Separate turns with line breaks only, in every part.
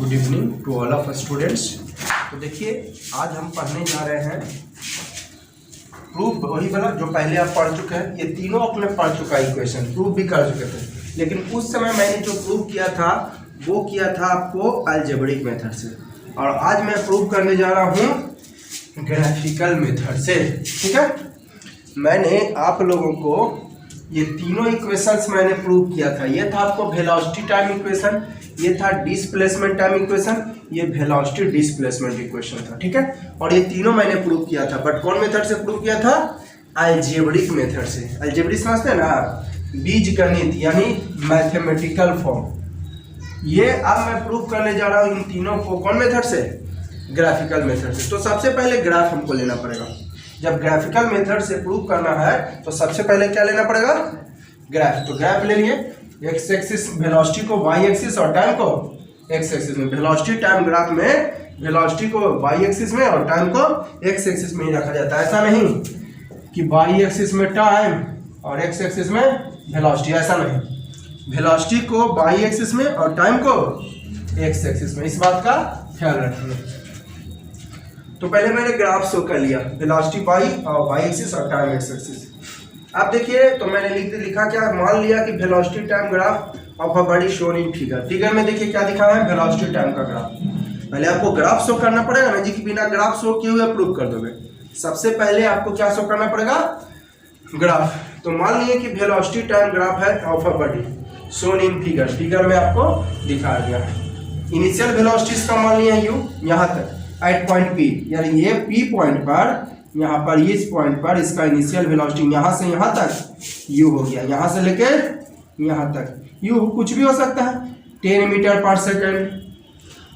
Good evening to all of students. तो देखिए आज हम पढ़ने जा रहे हैं प्रूफ, वही वाला जो पहले आप पढ़ चुके हैं। ये तीनों अपने पढ़ चुका इक्वेशन, प्रूफ भी कर चुके थे, लेकिन उस समय मैंने जो प्रूफ किया था वो किया था आपको अलजेब्रिक मेथड से, और आज मैं प्रूफ करने जा रहा हूँ ग्राफिकल मेथड से। ठीक है, मैंने आप लोगों को ये तीनों इक्वेशंस मैंने प्रूव किया था। ये था आपको वेलोसिटी टाइम इक्वेशन, ये था डिस्प्लेसमेंट टाइम इक्वेशन, ये वेलोसिटी डिस्प्लेसमेंट इक्वेशन था। ठीक है, और ये तीनों मैंने प्रूव किया था, बट कौन मेथड से प्रूव किया था? अलजेब्रिक मेथड से। अलजेब्रिक समझते हैं ना, बीज गणित यानी मैथमेटिकल फॉर्म। ये अब मैं प्रूव करने जा रहा हूँ इन तीनों को कौन मेथड से? ग्राफिकल मेथड से। तो सबसे पहले ग्राफ हमको लेना पड़ेगा। जब ग्राफिकल मेथड से प्रूव करना है तो सबसे पहले क्या लेना पड़ेगा? ग्राफ। तो ग्राफ ले लिए, एक्स एक्सिस वेलोसिटी को वाई एक्सिस और टाइम को एक्स एक्सिस में। वेलोसिटी टाइम ग्राफ में वेलोसिटी को वाई एक्सिस में और टाइम को एक्स एक्सिस में ही रखा जाता है। ऐसा नहीं कि वाई एक्सिस में टाइम और एक्स एक्सिस में वेलोसिटी, ऐसा नहीं। वेलोसिटी को वाई एक्सिस में और टाइम को एक्स एक्सिस में, इस बात का ख्याल रखिए। तो पहले मैंने ग्राफ शो कर लिया, वेलोसिटी वाई और वाई एक्सिस और टाइम एक्स एक्सिस। अब देखिए, तो मैंने लिखा क्या, मान लिया कि velocity time graph of a body shown in figure. Figure में देखिए क्या दिखा है, वेलोसिटी टाइम का ग्राफ। पहले आपको ग्राफ शो करना पड़ेगा ना जी, कि बिना ग्राफ शो किए हुए प्रूव कर दोगे। सबसे पहले आपको क्या शो करना पड़ेगा? ग्राफ। तो मान लिए कि वेलोसिटी टाइम ग्राफ है of a body shown in figure. Figure में आपको दिखाया गया है इनिशियल वेलोसिटी इसका मान लिया यू, यहाँ तक एट पॉइंट पी, यानी ये पी पॉइंट पर, यहाँ पर इस पॉइंट पर इसका इनिशियल वेलोसिटी यहाँ से यहाँ तक यू हो गया, यहाँ से लेके यहाँ तक यू कुछ भी हो सकता है। 10 मीटर पर सेकेंड,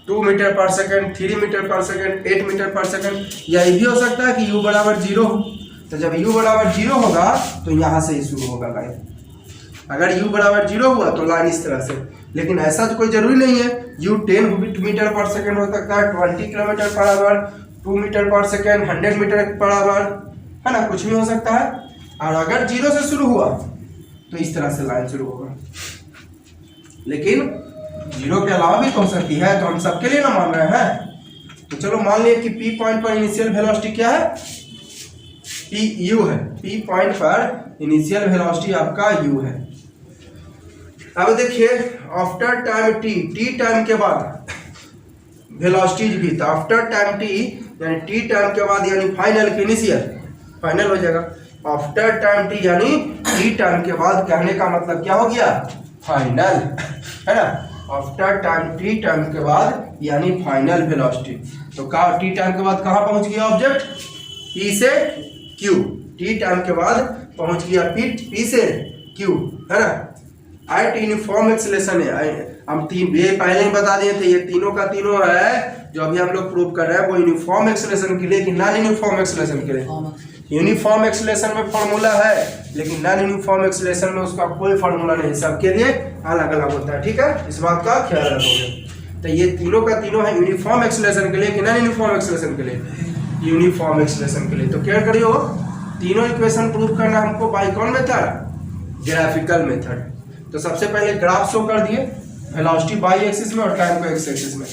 2 मीटर पर सेकेंड, 3 मीटर पर सेकेंड, 8 मीटर पर सेकेंड, या ये भी हो सकता है कि यू बराबर 0 हो। तो जब यू बराबर 0 होगा तो यहाँ से ही शुरू होगा लाइन। अगर यू बराबर 0 हुआ तो लाइन इस तरह से, लेकिन ऐसा तो कोई जरूरी नहीं है। यू 10 मीटर पर सेकेंड हो सकता है, 20 किलोमीटर पर आवर, 2 मीटर पर सेकेंड, 100 मीटर पर आवर, है ना, कुछ भी हो सकता है। और अगर 0 से शुरू हुआ तो इस तरह से लाइन शुरू होगा, लेकिन 0 के अलावा भी तो हो सकती है, तो हम सबके लिए ना मान रहे हैं। तो चलो मान लिया कि पी पॉइंट पर इनिशियल वेलोसिटी क्या है? पी यू है। पी पॉइंट पर इनिशियल वेलोसिटी आपका यू है। अब देखिए after time T, T time के बाद वेलोसिटी भी था। आफ्टर टाइम टी यानी टी टाइम के बाद, यानी फाइनल की इनिशियल फाइनल हो जाएगा। आफ्टर टाइम टी यानी टी टाइम के बाद, कहने का मतलब क्या हो गया? फाइनल, है ना। आफ्टर टाइम टी टाइम के बाद यानी फाइनल वेलोसिटी। तो कहा टी टाइम के बाद कहाँ पहुंच गया ऑब्जेक्ट? पी से क्यू। टी टाइम के बाद पहुंच गया पी से क्यू, है ना। एट यूनिफॉर्म एक्सेलेरेशन है। हम ये पहले ही बता दिए थे, ये तीनों का तीनों है जो अभी हम लोग प्रूव कर रहे हैं, वो यूनिफॉर्म एक्सेलेरेशन के लिए कि नॉन यूनिफॉर्म एक्सेलेरेशन के लिए। यूनिफॉर्म एक्सेलेरेशन में फॉर्मूला है, लेकिन नॉन यूनिफॉर्म एक्सेलेरेशन में उसका कोई फॉर्मूला नहीं, सबके लिए अलग अलग होता है। ठीक है, इस बात का ख्याल रखोगे। तो ये तीनों का तीनों है यूनिफॉर्म एक्सेलेरेशन के लिए कि नॉन यूनिफॉर्म एक्सेलेरेशन के लिए? यूनिफॉर्म एक्सेलेरेशन के लिए। तो क्या करियो, तीनों इक्वेशन प्रूव करना हमको बाय कौन मेथड? Graphical method. तो सबसे पहले ग्राफ शो कर दिए, वेलोसिटी वाई एक्सिस में और टाइम को एक्स एक्सिस में।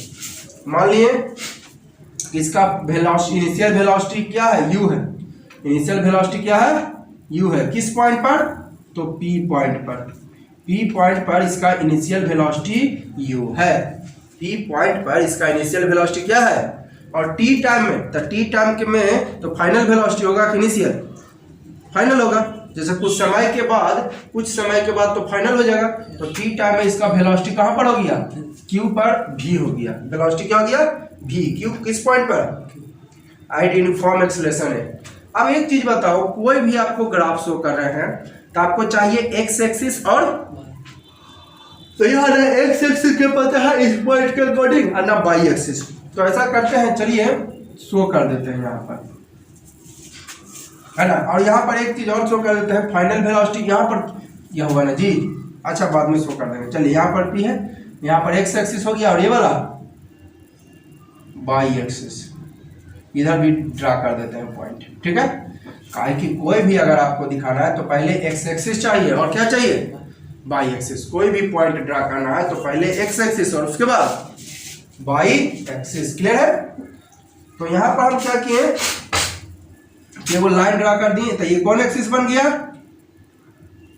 मान लिए इसका इनिशियल वेलोसिटी क्या है? यू है। इनिशियल वेलोसिटी क्या है? यू है। किस पॉइंट पर? तो पी पॉइंट पर। पी पॉइंट पर इसका इनिशियल वेलोसिटी यू है। पी पॉइंट पर इसका इनिशियल वेलोसिटी क्या है? और टी टाइम में, तो टी टाइम के में तो फाइनल वेलोसिटी होगा कि इनिशियल? फाइनल होगा। जैसे कुछ समय के बाद तो फाइनल हो जाएगा। तो टी टाइम में इसका वेलोसिटी कहाँ पर हो गया? क्यू पर भी हो गया। वेलोसिटी क्या हो गया? भी। क्यू किस पॉइंट पर? एट यूनिफॉर्म एक्सेलेरेशन है। अब एक चीज बताओ, कोई भी आपको ग्राफ शो कर रहे हैं तो आपको चाहिए एक्स एक्सिस और, तो यहाँ एक्स एक्सिस के पता है इस पॉइंट के अकॉर्डिंग और ना वाई एक्सिस। तो ऐसा करते हैं, चलिए शो कर देते हैं यहाँ पर, है ना। और यहाँ पर एक चीज और शो कर देते हैं, फाइनल वेलोसिटी यहाँ पर यह हुआ ना जी। अच्छा, बाद में शो कर देंगे। चलिए यहाँ पर पी है, यहाँ पर एक्स एक्सिस हो गया, और ये वाला वाई एक्सिस इधर भी ड्रा कर देते हैं पॉइंट। ठीक है, काहे कि कोई भी अगर आपको दिखाना है तो पहले एक्स एक्सिस चाहिए और क्या चाहिए? Y axis. कोई भी पॉइंट ड्रा करना है तो पहले एक्स एक्सिस और उसके बाद बाई एक्सिस। क्लियर है? तो यहाँ पर हम क्या किए कि वो लाइन ड्रा कर दिए, तो ये कौन एक्सिस बन गया?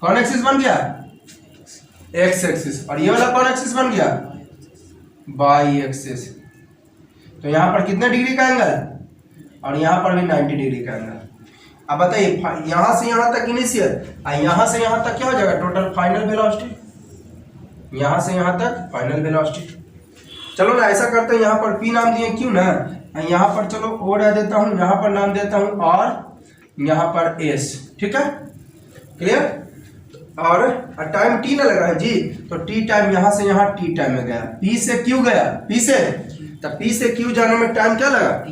कौन एक्सिस बन गया? X axis. और ये वाला कौन एक्सिस बन गया? By axis. तो यहाँ पर कितने डिग्री का एंगल? और यहाँ पर भी 90 डिग्री का एंगल। अब बताइए यहाँ से यहाँ तक इनिशियल और यहाँ से यहाँ तक क्या हो जाएगा? Total final velocity. यहाँ से यहाँ तक फाइनल वेलोसिटी। चलो ना ऐसा करते हैं, यहाँ पर P नाम दिए क्यों ना, यहाँ पर चलो O रह देता हूँ, यहाँ पर नाम देता हूँ और यहाँ पर S। ठीक है? क्लियर? और टाइम T ना लगा है जी, तो T टाइम यहाँ से यहाँ T टाइम में गया। P से Q गया, P से, तो P से Q जाने में टाइम क्या लगा?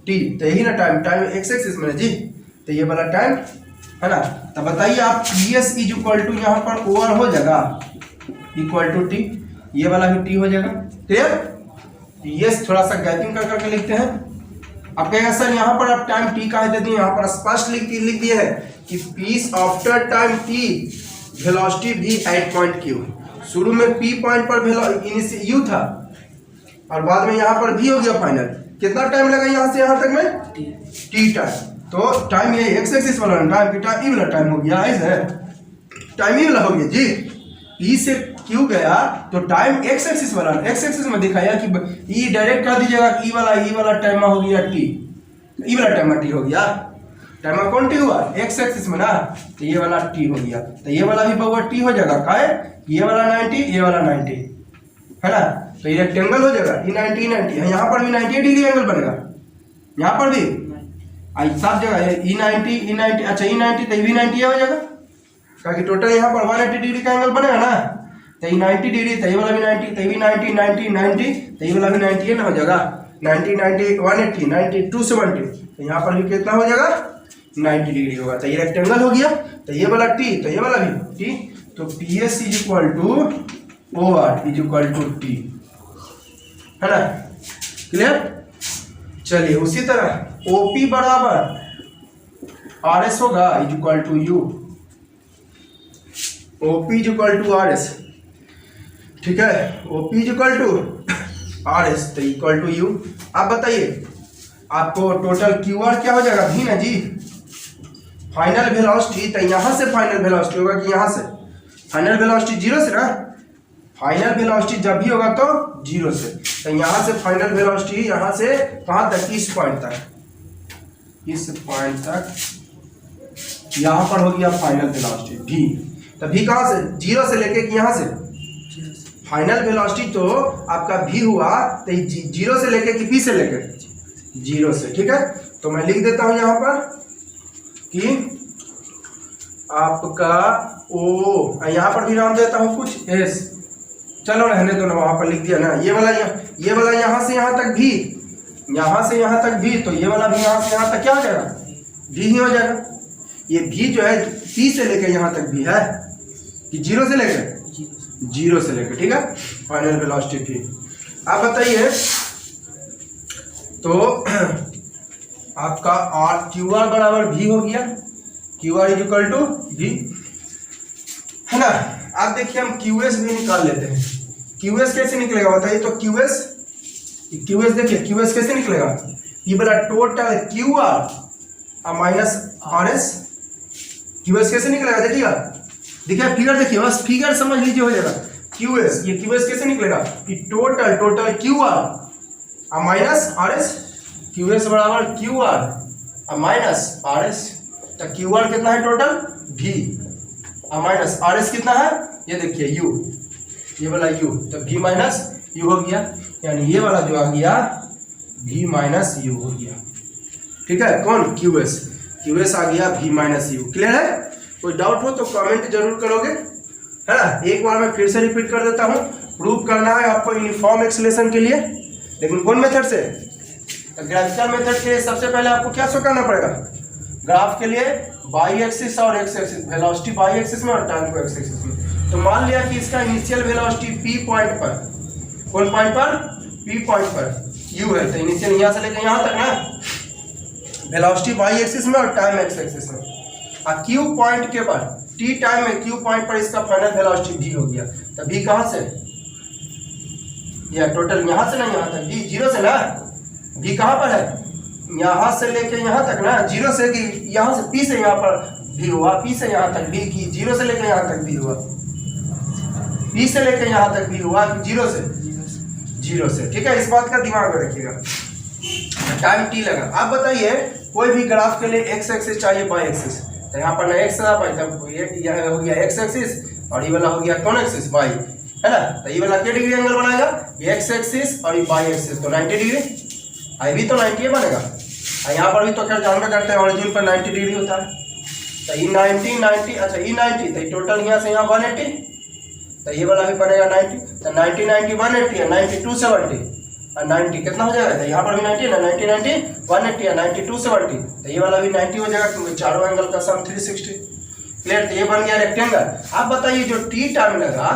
T। तो यही ना टाइम, टाइम एक्स एक्सिस में जी, तो ये वाला टाइम है ना। तो बताइए आप PS इज इक्वल टू यहाँ पर ओवर हो जाएगा इक्वल टू T, ये वाला भी T हो जाएगा। क्लियर? PS थोड़ा सा गैपिंग कर करके लिखते हैं। अब कहेगा सर यहाँ पर आप टाइम T कहाँ दे दिए? यहाँ पर स्पष्ट लिख दिए है कि पीस after time T velocity V at point Q। शुरू में P पॉइंट पर U था और बाद में यहाँ पर V हो गया फाइनल। कितना टाइम लगा यहाँ से यहाँ तक में? T time. तो टाइम ये एक्स एक्सिस वाला टाइम की टाइम ई वाला टाइम हो गया, ऐसे टाइम ई वाला हो गया जी। P से Q गया तो टाइम एक्स एक्सिस वाला, एक्स एक्सिस में दिखाया कि ई डायरेक्ट कर दीजिएगा कि ई वाला टाइम हो गया T, ई वाला टाइम T हो गया। टाइम कौन T हुआ? एक्स एक्सिस में ना, तो ये वाला T हो गया। तो ये वाला भी बउआ T हो जाएगा। का है? ये वाला 90, ये वाला 90 है ना, तो ये रेक्टेंगल हो जाएगा। ई 90 90 है, यहाँ पर भी 90 डिग्री एंगल बनेगा, यहाँ पर भी सब जगह ई 90 अच्छा ई 90 तो भी 90 हो जाएगा, क्योंकि टोटल यहाँ पर 180 डिग्री का एंगल बनेगा ना। तो ये 90 डिग्री, तो ये वाला भी 90, तो ये भी 90 90 90, तो ये वाला भी 90 ना हो जाएगा। 90 90 180 90 270, तो यहाँ पर भी कितना हो जाएगा? 90 डिग्री होगा। तो ये रेक्टेंगल हो गया। तो ये वाला T, तो ये वाला भी T। तो PS is equal to OR is equal to T, है ना। क्लियर? चलिए उसी तरह OP बराबर RS होगा is equal to U। OP is equal to RS, ठीक है। OP is equal to RS तो इक्वल टू U। आप बताइए आपको टोटल QR क्या हो जाएगा? V ना जी। फाइनल वेलोसिटी, तो यहाँ से फाइनल वेलोसिटी होगा कि यहाँ से? फाइनल वेलोसिटी 0 से ना, फाइनल वेलोसिटी जब भी होगा तो 0 से। तो यहाँ से फाइनल वेलोसिटी यहाँ से कहाँ तक? इस पॉइंट तक, इस पॉइंट तक यहाँ पर हो गया फाइनल वेलोसिटी V। तो V कहाँ से? 0 से लेके कि यहाँ से? फाइनल वेलोसिटी तो आपका V हुआ तो 0 से लेके कि P से लेके? 0 से। ठीक है, तो मैं लिख देता हूँ यहाँ पर कि आपका O, यहाँ पर भी नाम देता हूँ कुछ S। चलो रहने दो ना, वहाँ पर लिख दिया ना। ये वाला यहाँ से यहाँ तक भी, यहाँ से यहाँ तक भी, तो ये वाला भी यहाँ से यहाँ तक क्या हो जाएगा? V ही हो जाएगा। ये V जो है P से लेकर यहाँ तक भी है कि 0 से लेकर? 0 से लेकर। ठीक है, फाइनल वेलोसिटी V। आप बताइए तो आपका QR बराबर V हो गया, QR is equal to V, है ना। आप देखिए हम QS भी निकाल लेते हैं। QS कैसे निकलेगा बताइए? तो QS देखिए QS कैसे निकलेगा? ये वाला total QR minus RS। QS कैसे निकलेगा? देखिए फिगर, देखिए बस फिगर समझ लीजिए हो जाएगा। QS, ये QS कैसे निकलेगा कि total QR minus RS। QS बराबर QR माइनस RS। तो QR कितना है टोटल? V माइनस RS कितना है? ये देखिए U, ये वाला U, तो V माइनस U हो गया, यानी ये वाला जो आ गया V माइनस U हो गया। ठीक है, कौन? QS आ गया V माइनस U। क्लियर है? कोई डाउट हो तो कमेंट जरूर करोगे, है ना। एक बार मैं फिर से रिपीट कर देता हूँ। प्रूव करना है आपको यूनिफॉर्म एक्सेलेरेशन के लिए, लेकिन कौन मेथड से? तो ग्राफिकल मेथड के लिए सबसे पहले आपको क्या शो करना पड़ेगा? ग्राफ के लिए बाई एक्सिस और x axis, velocity by axis में और टाइम को एक्स एक्सिस में। तो मान लिया कि इसका इनिशियल वेलोसिटी P पॉइंट पर, कौन पॉइंट पर? P पॉइंट पर U है, तो इनिशियल यहाँ से लेकर यहाँ तक ना वेलोसिटी बाई एक्सिस में और टाइम एक्स एक्सिस में। और Q पॉइंट के पर T टाइम में Q पॉइंट पर इसका फाइनल वेलोसिटी V हो गया। तो V कहाँ से? यह टोटल यहाँ से ना यहाँ तक v जीरो से ना, v कहाँ पर है, यहाँ से लेके यहाँ तक ना, जीरो से कि यहाँ से p से यहाँ पर v हुआ, p से यहाँ तक v की जीरो से लेके यहाँ तक v हुआ, p से लेके यहाँ तक v हुआ जीरो से। ठीक है, इस बात का दिमाग में रखिएगा। टाइम t लगा। आप बताइए कोई भी ग्राफ के लिए x एक्सिस चाहिए y एक्सिस, तो यहाँ पर ना x था भाई, तब यह हो गया x एक्सिस और ये वाला हो गया कौन एक्सिस y, है ना। तो ये वाला क्या डिग्री एंगल बनाएगा, x एक्सिस और ये y एक्सिस, तो 90 डिग्री, आई भी तो 90 बनेगा। यहाँ पर भी तो खैर जानना करते हैं ओरिजिन पर 90 डिग्री होता है। तो ये 90 अच्छा ये 90, तो टोटल यहाँ से यहाँ 180, तो ये वाला भी बनेगा 90, तो 90 90 180 है, 90 270 और 90 कितना हो जाएगा, तो यहाँ पर भी 90 ना, 90 90 180 है, 90 270, तो ये वाला भी 90 हो जाएगा क्योंकि चारों एंगल का सम 360। क्लियर, तो ये बन गया रेक्टेंगल। आप बताइए जो टी टाइम लगा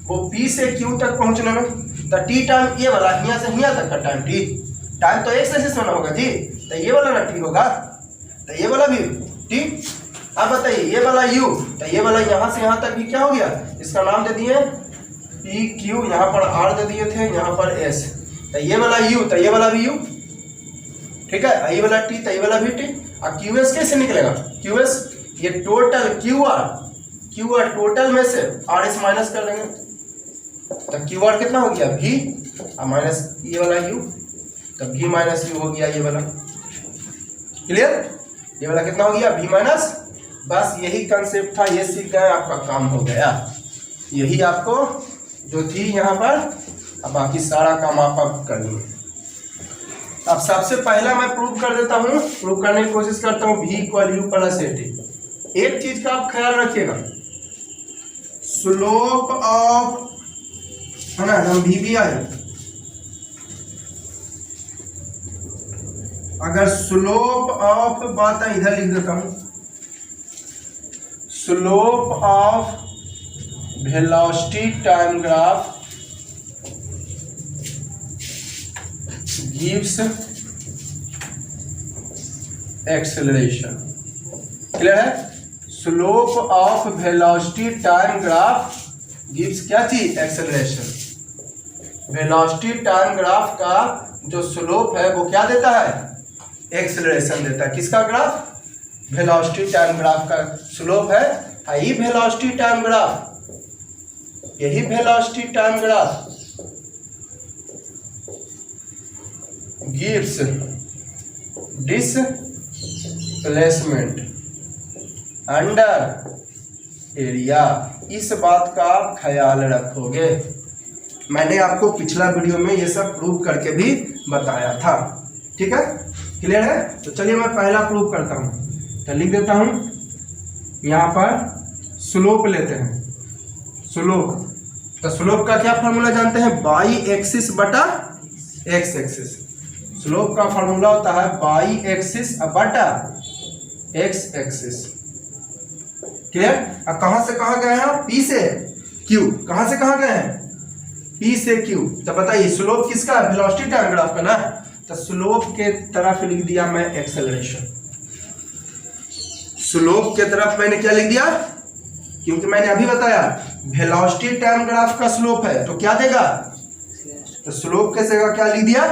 वो P से Q तक पहुंचने में, तो टी टाइम ये वाला यहाँ से यहाँ तक का टाइम, टी टाइम तो x एक्सिस में ना होगा जी, तो ये वाला ना टी होगा, तो ये वाला भी टी। अब बताइए ये वाला u, तो ये वाला यहाँ से यहाँ तक भी क्या हो गया, इसका नाम दे दिए पी क्यू, यहाँ पर r दे दिए थे, यहाँ पर s, तो ये वाला u, तो ये वाला भी u, ठीक है, ये वाला t, तो ये वाला भी t। अब qs कैसे निकलेगा, qs ये टोटल qr टोटल में से rs माइनस कर देंगे, तो qr कितना हो गया v और माइनस ये वाला u, तो v माइनस u हो गया ये वाला। क्लियर, ये वाला कितना हो गया v माइनस, बस यही कंसेप्ट था, ये सीख गए, आपका काम हो गया। यही आपको जो थी यहाँ पर, अब बाकी सारा काम आप कर लिए। अब सबसे पहला मैं प्रूव कर देता हूँ, प्रूव करने की कोशिश करता हूँ v equal u plus at। एक चीज का आप ख्याल रखिएगा, स्लोप ऑफ, है ना, हम VBI, अगर स्लोप ऑफ, बात है इधर लिख देता हूं, slope of velocity time graph gives acceleration. Clear है, slope of velocity time graph gives क्या चीज, एक्सेलरेशन। वेलोसिटी टाइम ग्राफ का जो स्लोप है वो क्या देता है, एक्सेलरेशन देता है। किसका ग्राफ, वेलोसिटी टाइम ग्राफ का स्लोप है, यही वेलोसिटी टाइम ग्राफ, यही velocity time graph gives displacement under area. इस बात का आप ख्याल रखोगे, मैंने आपको पिछला वीडियो में ये सब प्रूव करके भी बताया था। ठीक है, क्लियर है। तो चलिए मैं पहला प्रूव करता हूँ, तो लिख देता हूँ यहाँ पर स्लोप लेते हैं, स्लोप, तो स्लोप का क्या फार्मूला जानते हैं, बाई एक्सिस बटा एक्स एक्सिस। स्लोप का फार्मूला होता है बाई एक्सिस बटा एक्स एक्सिस। क्लियर। अब कहां से कहां गए हैं, पी से क्यू, कहां से कहां गए हैं, पी से क्यू। तो बताइए स्लोप किसका है, वेलोसिटी टाइम ग्राफ का ना, तो स्लोप के तरफ लिख दिया मैं एक्सेलरेशन। स्लोप के तरफ मैंने क्या लिख दिया, क्योंकि मैंने अभी बताया वेलोसिटी टाइम ग्राफ का स्लोप है तो क्या देगा, तो स्लोप के जगह क्या लिख दिया।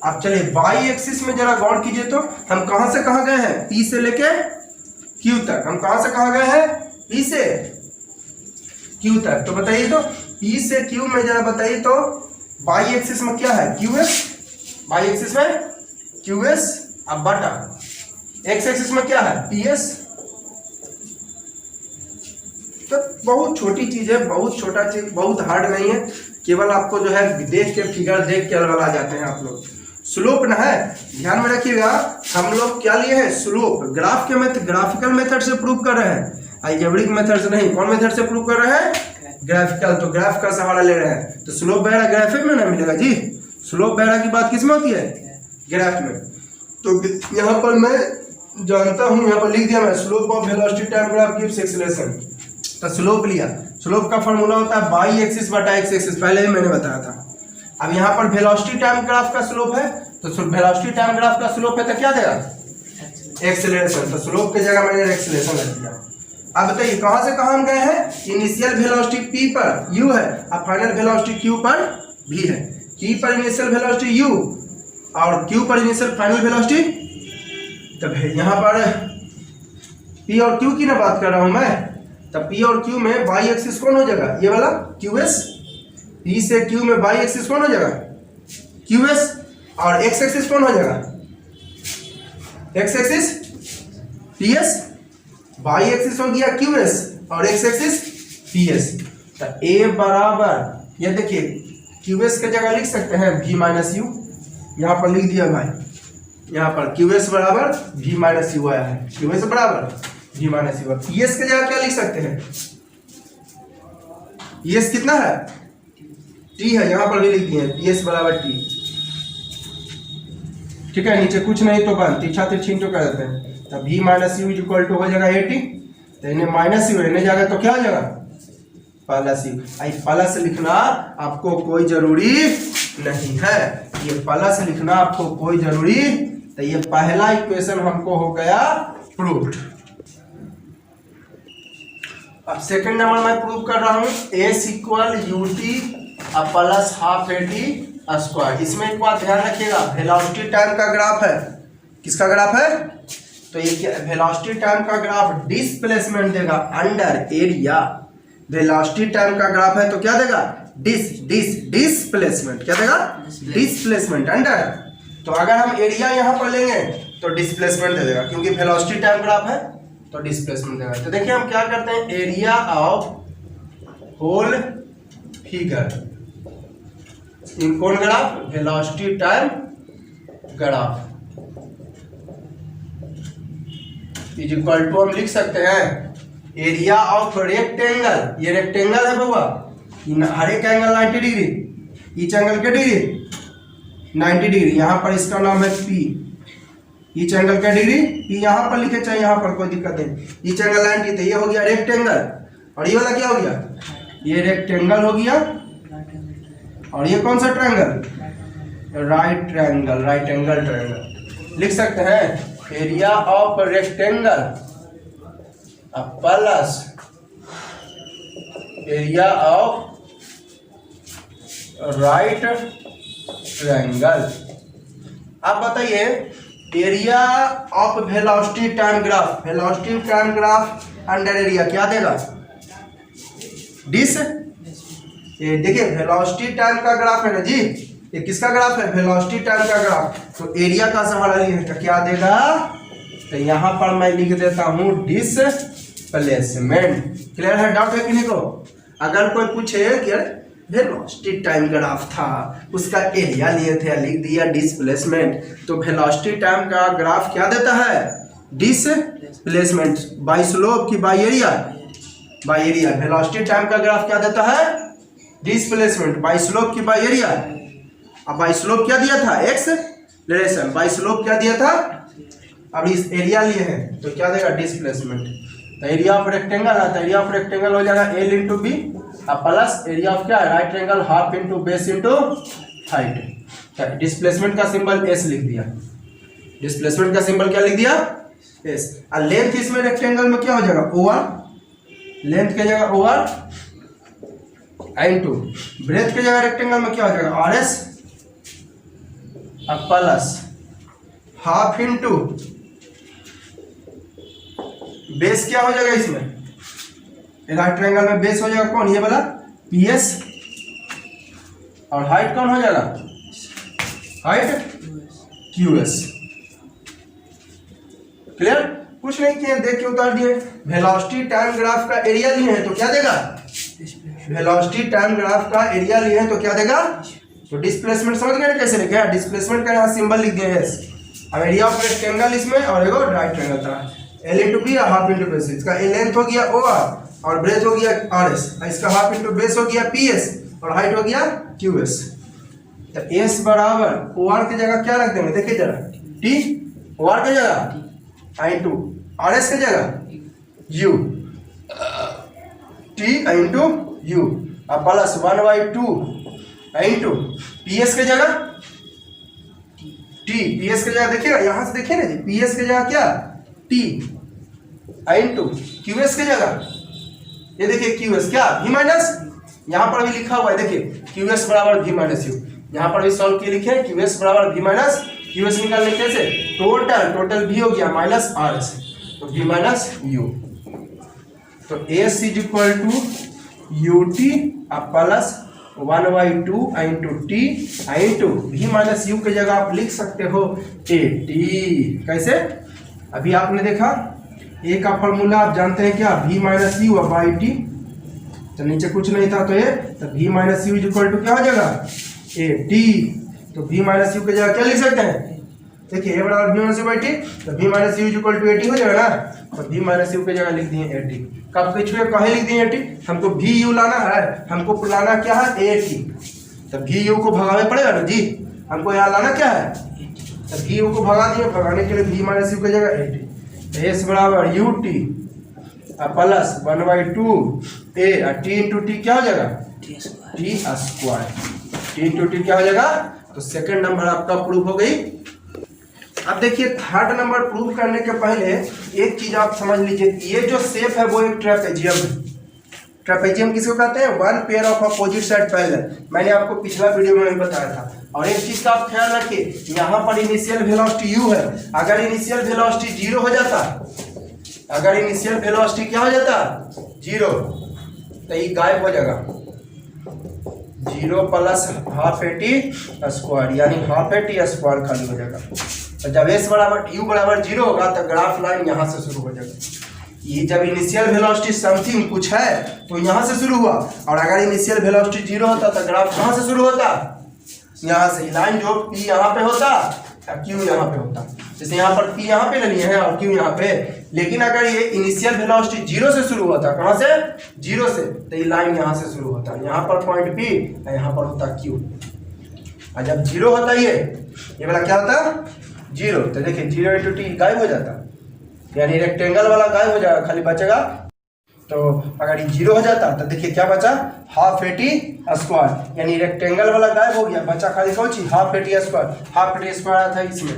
अब चलिए बाई एक्सिस में जरा गौर कीजिए, तो हम कहां से कहां गए हैं, पी से लेके क्यू तक। हम कहां से कहां गए हैं, पी से क्यू तक। तो बताइए तो पी से क्यू में जरा बताइए तो बाई एक्सिस में क्या है, क्यू एस, बाई एक्सिस में क्यू एस, अब बटा एक्स एक्सिस में क्या है, पी एस। तो बहुत छोटी चीज है, बहुत छोटा चीज, बहुत हार्ड नहीं है, केवल आपको जो है देख के फिगर देख के अलग आ जाते हैं आप लोग। स्लोप ना है, ध्यान में रखिएगा, हम लोग क्या लिए हैं, स्लोप। ग्राफ के मेथड, ग्राफिकल मेथड से प्रूव कर रहे हैं, अलजेब्रिक मेथड से नहीं। कौन मेथड से प्रूव कर रहे हैं, ग्राफिकल। तो ग्राफ का सहारा ले रहे हैं, तो स्लोप वगैरह ग्राफ में ना मिलेगा जी। स्लोप वगैरह की बात किस में होती है, ग्राफ में। तो यहाँ पर मैं जानता हूँ, यहाँ पर लिख दिया मैं, slope of velocity time graph gives acceleration. तो स्लोप लिया, स्लोप का फॉर्मूला होता है बाई एक्सिस बटा एक्स एक्सिस, पहले ही मैंने बताया था। अब यहाँ पर वेलोसिटी टाइम ग्राफ का स्लोप है, तो वेलोसिटी टाइम ग्राफ का स्लोप है तो क्या देगा, एक्सेलरेशन। तो स्लोप की जगह मैंने एक्सेलरेशन रख दिया। अब बताइए कहां से कहां हम गए हैं, इनिशियल वेलोसिटी p पर u है, अब फाइनल वेलोसिटी q पर भी है। P पर इनिशियल वेलोसिटी u और Q पर इनिशियल फाइनल वेलोसिटी। तब यहाँ पर P और Q की ना बात कर रहा हूँ मैं, तब P और Q में y एक्सिस कौन हो जाएगा, ये वाला QS। P से Q में y एक्सिस कौन हो जाएगा, QS, और x एक्सिस कौन हो जाएगा, x axis PS, y axis हो गया QS और x एक्सिस PS। तो A बराबर, ये देखिए QS की जगह लिख सकते हैं v माइनस यू, यहाँ पर लिख दिया भाई, यहाँ पर QS बराबर v माइनस यू आया है, QS बराबर v माइनस यू। PS की जगह क्या लिख सकते हैं, PS कितना है, T है, यहाँ पर भी लिख दिए PS बराबर T। ठीक है, नीचे कुछ नहीं तो बन तीछा तिरछी इंटू कर देते हैं, तब v minus U equal to हो जाएगा 80, तो इन्हें माइनस यू रहने जाएगा तो क्या हो जाएगा प्लस यू। प्लस लिखना आपको कोई जरूरी नहीं है, ये प्लस लिखना आपको कोई जरूरी, तो ये पहला इक्वेशन हमको हो गया प्रूव्ड। अब सेकंड नंबर मैं प्रूव कर रहा हूं, S equal UT plus half eighty square. इसमें एक बात ध्यान रखिएगा, वेलोसिटी टाइम का ग्राफ है, किसका ग्राफ है, तो ये वेलोसिटी टाइम का ग्राफ डिस्प्लेसमेंट देगा अंडर एरिया। वेलोसिटी टाइम का ग्राफ है तो क्या देगा, डिस्प्लेसमेंट, क्या देगा, डिस्प्लेसमेंट अंडर। तो अगर हम एरिया यहाँ पर लेंगे तो डिस्प्लेसमेंट दे देगा, क्योंकि वेलोसिटी टाइम ग्राफ है तो डिस्प्लेसमेंट देगा। तो देखिए हम क्या करते हैं, area of whole figure in कौन graph, velocity time graph is equal to हम लिख सकते हैं एरिया ऑफ रेक्टेंगल। ये रेक्टेंगल है बाबा, हर एक एंगल 90 डिग्री, ईच एंगल के डिग्री 90 डिग्री, यहाँ पर इसका नाम है P। ईच एंगल का डिग्री P यहाँ पर लिखे, चाहे यहाँ पर कोई दिक्कत नहीं, ईच एंगल 90। तो ये हो गया रेक्टेंगल, और ये वाला क्या हो गया, ये रेक्टेंगल हो गया, और ये कौन सा triangle, right triangle, right angle triangle. लिख सकते हैं area of rectangle plus area of right triangle. अब बताइए area of velocity time graph, velocity time graph under area क्या देगा, डिस। ये देखिए वेलोसिटी टाइम का ग्राफ है ना जी, ये किसका ग्राफ है, वेलोसिटी टाइम का ग्राफ, तो एरिया का सहारा लिए तो क्या देगा, तो यहाँ पर मैं लिख देता हूँ डिस्प्लेसमेंट। क्लियर है, डाउट है किसी को, अगर कोई पूछे कि वेलोसिटी टाइम ग्राफ था उसका एरिया लिए थे, लिख दिया डिस्प्लेसमेंट, तो वेलोसिटी टाइम का ग्राफ क्या देता है, डिस्प्लेसमेंट बाय स्लोप की by area, by area. Velocity time का ग्राफ क्या देता है, डिस्प्लेसमेंट बाय स्लोप की बाय एरिया। अब बाय स्लोप क्या दिया था, एक्सेलरेशन, बाय स्लोप क्या दिया था, अब इस एरिया लिए हैं तो क्या देगा, डिस्प्लेसमेंट। तो एरिया ऑफ रेक्टेंगल है, तो एरिया ऑफ रेक्टेंगल हो जाएगा एल इंटू बी, अब प्लस एरिया ऑफ क्या है, right triangle half into base into height. Displacement का सिंबल एस लिख दिया, डिस्प्लेसमेंट का सिंबल क्या लिख दिया, एस। और लेंथ इसमें रेक्टेंगल में क्या हो जाएगा, ओवर, लेंथ की जगह ओवर इंटू ब्रेथ की जगह रेक्टेंगल में क्या हो जाएगा, आर एस, अब प्लस हाफ इंटू बेस क्या हो जाएगा, इसमें राइट ट्रायंगल में बेस हो जाएगा कौन, ये वाला PS, और हाइट कौन हो जाएगा, हाइट QS। क्लियर, कुछ नहीं किए, देख के उतार दिए। वेलोसिटी टाइम ग्राफ का एरिया लिए हैं तो क्या देगा, वेलोसिटी टाइम ग्राफ का एरिया लिए हैं तो क्या देगा, तो डिस्प्लेसमेंट समझ गए कैसे लिखे, डिस्प्लेसमेंट का यहाँ सिंबल लिख दिया है। अब एरिया ऑफ रेक्टेंगल इसमें, और एगो राइट ट्रायंगल था, L into B half into base, इसका लेंथ हो गया OR और ब्रेथ हो गया RS, इसका हाफ इंटू बेस हो गया PS और हाइट हो गया QS। तो S बराबर OR की जगह क्या रख देंगे, देखिए जरा, T OR की जगह इंटू RS की जगह U, T इंटू U, अब प्लस 1/2 इंटू PS की जगह T, PS की जगह देखिएगा, यहाँ से देखिए ना जी, PS की जगह क्या T इंटू QS की जगह, ये देखिए QS क्या V माइनस यहाँ पर भी लिखा हुआ है देखिए क्यू एस बराबर वी माइनस यू, यहाँ पर भी सॉल्व किए लिखे क्यू एस बराबर वी माइनस क्यू एस निकालने कैसे, टोटल भी हो गया माइनस आर एस, तो वी माइनस यू, तो S is equal to U T plus 1/2 into T into V minus U की जगह आप लिख सकते हो ए टी। कैसे, अभी आपने देखा ए का फॉर्मूला आप जानते हैं क्या, V minus U by T, तो नीचे कुछ नहीं था तो ये, तो V minus U is equal to क्या हो जाएगा ए टी, तो वी माइनस यू की जगह क्या लिख सकते हैं, देखिए ए बराबर V minus U by T, तो V minus U is equal to A T हो जाएगा ना, तो वी माइनस यू की जगह लिख दिए ए टी। कब पिछले कहे लिख दिए ए टी, हमको वी यू लाना है, हमको लाना क्या है ए टी, तो वी यू को भगावे पड़ेगा ना जी, हमको यहाँ लाना क्या है, तो वी यू को भगा दिए, भगाने के लिए वी माइनस यू की जगह ए टी, एस बराबर you T plus 1/2 A T into T क्या हो जाएगा T square, T into T क्या हो जाएगा, तो सेकंड नंबर आपका प्रूफ हो गई। अब देखिए थर्ड नंबर प्रूफ करने के पहले एक चीज आप समझ लीजिए, ये जो शेप है वो एक ट्रेपेजियम है। ट्रेपेजियम किसको कहते हैं, one pair of opposite side parallel, मैंने आपको पिछला वीडियो में भी बताया था। और एक चीज का आप ख्याल रखिए, यहाँ पर इनिशियल वेलोसिटी u है, अगर इनिशियल वेलोसिटी 0 हो जाता, अगर इनिशियल वेलोसिटी क्या हो जाता 0, तो ये गायब हो जाएगा, 0 plus half A T square, यानी हाफ ए टी स्क्वायर खाली हो जाएगा। तो जब एस बराबर यू बराबर 0 होगा तो ग्राफ लाइन यहाँ से शुरू हो जाएगा। ये जब इनिशियल वेलोसिटी समथिंग कुछ है तो यहाँ से शुरू हुआ, और अगर इनिशियल वेलोसिटी 0 होता तो ग्राफ कहाँ से शुरू होता, यहाँ से। लाइन जो P यहाँ पे होता और Q यहाँ पे होता, जैसे यहाँ पर P यहाँ पे ले लिए हैं और Q यहाँ पे, लेकिन अगर ये इनिशियल वेलोसिटी 0 से शुरू होता, कहाँ से 0 से, तो ये लाइन यहाँ से शुरू होता, यहाँ पर पॉइंट P और यहाँ पर होता Q, और जब 0 होता ये वाला क्या होता 0, तो देखिए 0 इंटू टी गायब हो जाता, यानी रेक्टेंगल वाला गायब हो जाएगा, खाली बचेगा। तो अगर ये 0 हो जाता तो देखिए क्या बचा, हाफ ए टी स्क्वायर, यानी रेक्टेंगल वाला गायब हो गया, बचा खाली कौन सी half A T square, half A T square आया था इसमें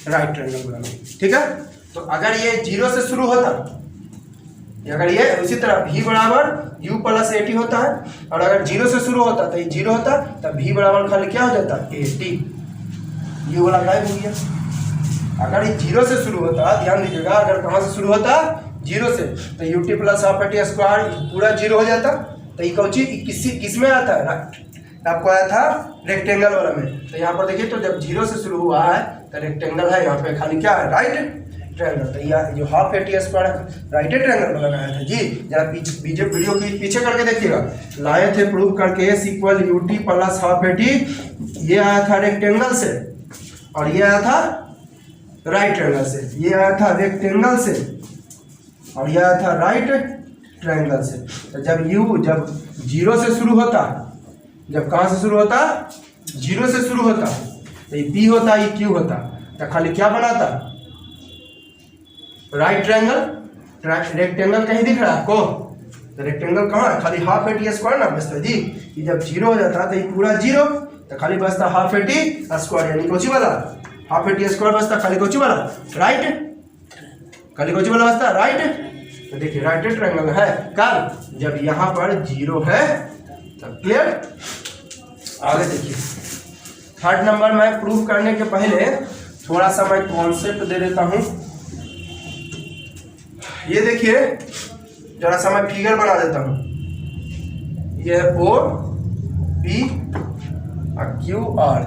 राइट ट्रायंगल वाला में, ठीक है। तो अगर ये 0 से शुरू होता, अगर ये उसी तरह v बराबर u प्लस ए टी होता है, और अगर 0 से शुरू होता तो ये 0 होता, तब v बराबर खाली क्या हो जाता ए टी, u वाला गायब हो गया। अगर ये 0 से शुरू होता, ध्यान दीजिएगा, अगर कहाँ से शुरू होता 0 से, तो you T plus half A T square पूरा 0 हो जाता, तो ये कौन किस में आता है, राइट, आपको आया था रेक्टेंगल वाला में। तो यहाँ पर देखिए, तो जब 0 से शुरू हुआ है तो रेक्टेंगल है, यहाँ पे खाली क्या है राइट ट्रायंगल, तो यह जो half A T square right triangle में लगाया था जी। जरा पीछे वीडियो के पीछे करके देखिएगा, लाए थे प्रूव करके S equal you T plus half A T, ये आया था रेक्टेंगल से, और ये आया था राइट ट्रायंगल से, ये आया था रेक्टेंगल से, और ये आया था राइट ट्रायंगल से। तो जब जब 0 से शुरू होता, जब कहाँ से शुरू होता 0 से शुरू होता, तो ये P होता, ये Q होता, तो खाली क्या बनाता राइट ट्रायंगल। रेक्टेंगल कहीं दिख रहा है आपको, तो रेक्टेंगल कहाँ है, खाली हाफ ए टी स्क्वायर ना बचता जी। कि जब 0 हो जाता तो ये पूरा 0, तो खाली बचता हाफ ए टी स्क्वायर, यानी कोची वाला हाफ ए टी स्क्वायर बचता, खाली कोची वाला राइट, खाली कोची वाला बचता राइट। तो देखिए राइट ट्रायंगल है कब, जब यहाँ पर 0 है, तब क्लियर। आगे देखिए थर्ड नंबर में प्रूफ करने के पहले थोड़ा सा मैं कॉन्सेप्ट दे देता हूँ। ये देखिए जरा सा मैं फिगर बना देता हूँ, ये है O P और Q R,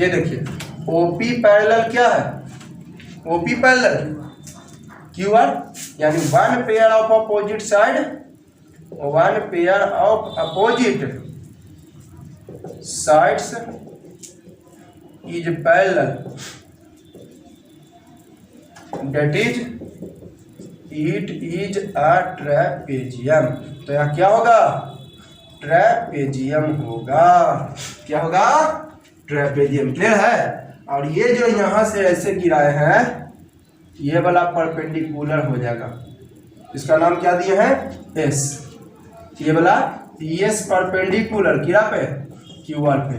ये देखिए OP पैरेलल क्या है, OP पैरेलल QR, यानी one pair of opposite side, one pair of opposite sides is parallel, that is it is a trapezium। तो यहाँ क्या होगा ट्रेपेजियम होगा, क्या होगा ट्रेपेजियम, क्लियर है। और ये जो यहाँ से ऐसे गिराए हैं, ये वाला परपेंडिकुलर हो जाएगा, इसका नाम क्या दिए हैं एस, ये वाला एस परपेंडिकुलर किरा पे क्यूआर पे,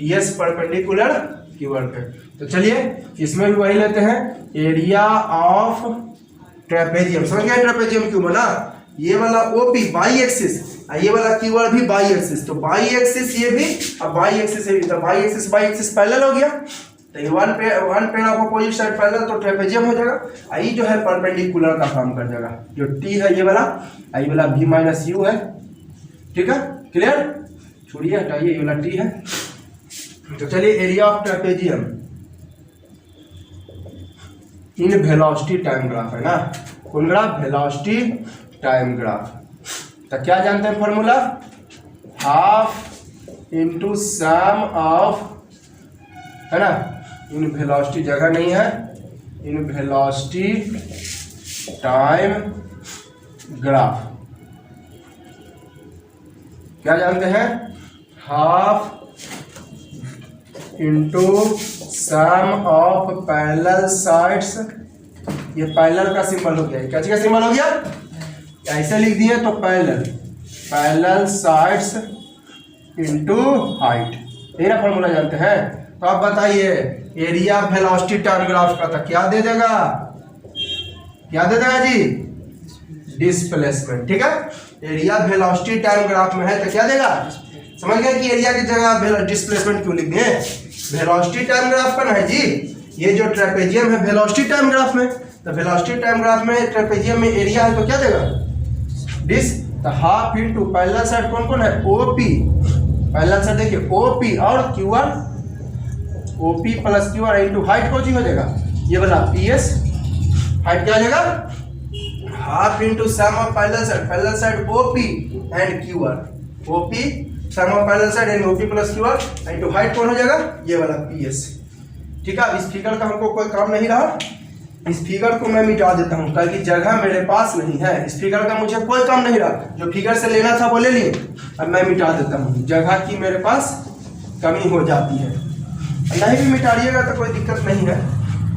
एस परपेंडिकुलर क्यूआर पे। तो चलिए इसमें भी वही लेते हैं, एरिया ऑफ ट्रेपेजियम, समझ गए ट्रेपेजियम क्यों बना? ये वाला ओपी बाई एक्सिस, ये वाला कीवर्ड भी बाई एक्सिस, तो बाई एक्सिस ये भी और बाई एक्सिस ये भी, तो बाई एक्सिस पैरेलल हो गया, तो ये one pair of opposite side parallel, तो ट्रेपेजियम हो जाएगा। आई जो है परपेंडिकुलर का काम कर जाएगा, जो टी है ये वाला, आई वाला v माइनस यू है, ठीक है, क्लियर, छोड़िए हटाइए, ये वाला टी है। तो चलिए area of trapezium in velocity time graph है ना, कौन ग्राफ? Velocity time graph. तो क्या जानते हैं formula? Half into sum of, है ना, इन वेलोसिटी जगह नहीं है, इन वेलोसिटी टाइम ग्राफ। क्या जानते हैं? Half into sum of parallel sides, ये पैरेलल का सिंबल हो गया, क्या चीज का सिंबल हो गया? ऐसे लिख दिए तो पैरेलल साइड्स इंटू हाइट, ये ना फॉर्मूला जानते हैं। तो आप बताइए एरिया वेलोसिटी टाइम ग्राफ का तो क्या दे देगा? क्या दे देगा जी? डिस्प्लेसमेंट, ठीक है। एरिया वेलोसिटी टाइम ग्राफ में है तो क्या देगा? समझ गए कि एरिया की जगह डिस्प्लेसमेंट क्यों लिख दिए? वेलोसिटी टाइम ग्राफ का ना है जी, ये जो ट्रेपेजियम है वेलोसिटी टाइम ग्राफ में, तो वेलोसिटी टाइम ग्राफ में ट्रेपेजियम में एरिया है तो क्या देगा? डिस, तो हाफ इंटू पैरेलल साइड कौन कौन है? ओपी, पैरेलल साइड देखिए ओपी और QR, OP plus QR into height कौन सी हो जाएगा? ये वाला पीएस, हाइट क्या हो जाएगा? Half into sum of parallel side OP and QR, OP sum of parallel side and OP plus QR into height कौन हो जाएगा? ये वाला पीएस, ठीक है। अब इस फिगर का हमको कोई काम नहीं रहा, इस फिगर को मैं मिटा देता हूँ क्योंकि जगह मेरे पास नहीं है, इस फिगर का मुझे कोई काम नहीं रहा, जो फिगर से लेना था वो ले लिए, अब मैं मिटा देता हूँ, जगह की मेरे पास कमी हो जाती है। नहीं भी मिटाइएगा तो कोई दिक्कत नहीं है।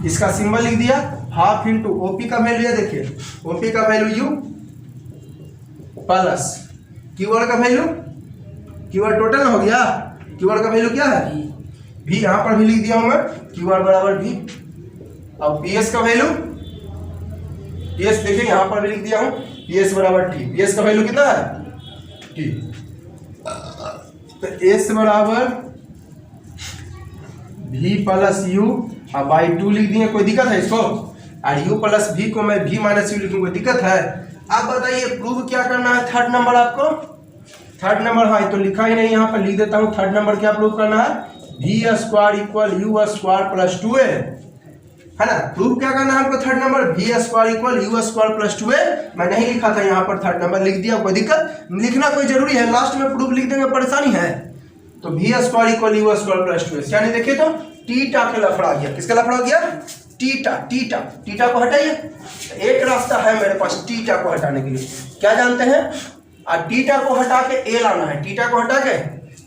इसका सिंबल लिख दिया, हाफ इंटू ओपी का वैल्यू है, देखिए ओपी का वैल्यू यू प्लस क्यूआर का वैल्यू, क्यूआर टोटल हो गया, क्यूआर का वैल्यू क्या है? भी, यहाँ पर भी लिख दिया हूँ मैं, क्यूआर बराबर भी, और पीएस का वैल्यू, पीएस देखिए यहाँ पर भी लिख दिया हूँ, पीएस बराबर टी, पीएस का वैल्यू कितना है? टी, तो एस बराबर भी प्लस यू और बाई 2 लिख दिए, कोई दिक्कत है इसको? और यू प्लस भी को मैं भी माइनस यू लिखूँ, कोई दिक्कत है? आप बताइए प्रूव क्या करना है? थर्ड नंबर आपको, थर्ड नंबर, हाँ तो लिखा ही नहीं, यहाँ पर लिख देता हूँ, थर्ड नंबर क्या प्रूव करना है? भी square equal you square plus 2a, है ना। प्रूफ क्या करना है आपको? थर्ड नंबर, भी square equal you square plus 2a, मैं नहीं लिखा था यहाँ पर, थर्ड नंबर लिख दिया, कोई दिक्कत? लिखना कोई जरूरी है? लास्ट में प्रूफ लिख देंगे, परेशानी है? तो भी square equal you square plus 2a, क्या नहीं देखे तो टीटा के लफड़ा गया, किसका लफड़ा गया? टीटा, टीटा, टीटा को हटाइए, एक रास्ता है मेरे पास टीटा को हटाने के लिए, क्या जानते हैं? और टीटा को हटा के ए लाना है, टीटा को हटा के,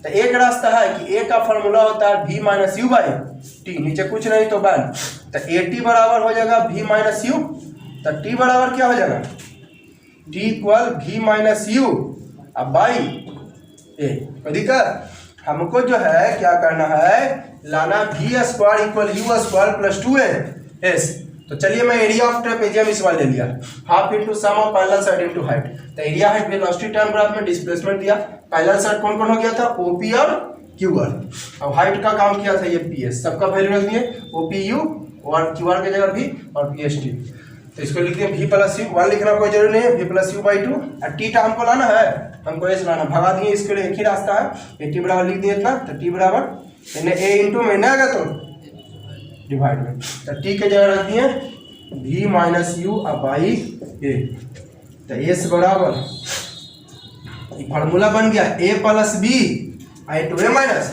तो एक रास्ता है कि ए का फॉर्मूला होता है v minus U by T, नीचे कुछ नहीं तो बैन, तो ए टी बराबर हो जाएगा v माइनस यू, तो टी बराबर क्या हो जाएगा? T equal v minus you अब बाई ए, कोई दिक्कत? हमको जो है क्या करना है, लाना v square equal you square plus 2a S. तो चलिए मैं एरिया ऑफ ट्रेपेजियम इस बार ले लिया, half into sum of parallel side into height, तो area height velocity time graph में डिस्प्लेसमेंट दिया, पैरेलल साइड कौन कौन हो गया था? ओपी और क्यूआर, अब हाइट का काम किया था ये पीएस, सबका वैल्यू रख दिए, ओपी यू और क्यूआर की जगह भी और पीएस टी, तो इसको लिख दिए भी प्लस यू, वन लिखना कोई जरूरी नहीं है, भी प्लस यू बाई 2, और टीटा हमको लाना है, हमको एस लाना, भगा दिए, इसके लिए एक ही रास्ता है, ए टी बराबर लिख दिए इतना, तो टी बराबर ए इंटू में ना आएगा तो डिवाइड में, तो टी के जगह रख दिए भी माइनस यू अब बाई ए, तो एस बराबर फॉर्मूला बन गया ए प्लस बी इंटू ए माइनस,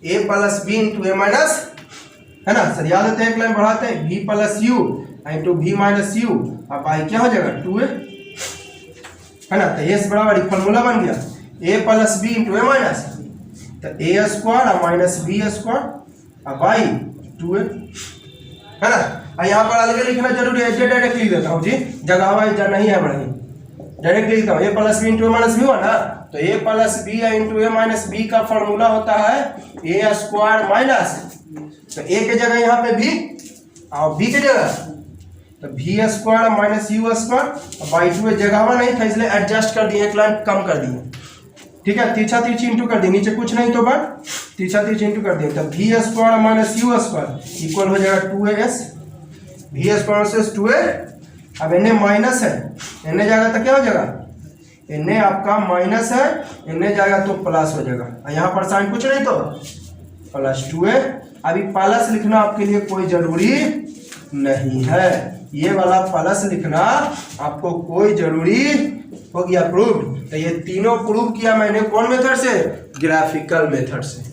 ए प्लस बी इंटू ए माइनस, है ना सर, याद होते हैं, एक लाइन बढ़ाते हैं, भी प्लस यू इंटू भी माइनस यू अब बाई क्या हो जाएगा? 2a, है ना, तो एस बराबर फॉर्मूला बन गया ए प्लस बी इंटू ए माइनस, तो ए स्क्वायर और माइनस बी स्क्वायर अब बाई 2a, है ना। यहाँ पर अलग लिखना जरूरी है, डायरेक्ट लिख देता हूँ जी, जगह वाइज नहीं है बड़ा, डायरेक्ट लिख देता हूँ, ए प्लस बी इंटू ए माइनस बी हुआ ना, तो ए प्लस बी इंटू ए माइनस बी का फॉर्मूला होता है ए स्क्वायर माइनस, तो ए के जगह यहाँ पे भी और बी के जगह तो v square minus u square by 2 जगह नहीं था इसलिए एडजस्ट कर दिए, एक लाइन कम कर दिए। ठीक है, तीछा तिरछी इंटू कर दिए, नीचे कुछ नहीं तो बट तीछा तिरछी इंटू कर दिए। तो v square minus u square equal हो जाएगा 2as, वी स्क्वायर से 2a। अब एन माइनस है, एन जाएगा तो क्या हो जाएगा, एन आपका माइनस है, एन जाएगा तो प्लस हो जाएगा। यहाँ पर साइन कुछ नहीं तो प्लस 2a। अभी प्लस लिखना आपके लिए कोई जरूरी नहीं है, ये वाला प्लस लिखना आपको कोई जरूरी हो गया। प्रूव, तो ये तीनों प्रूव किया मैंने कौन मेथड से, ग्राफिकल मेथड से।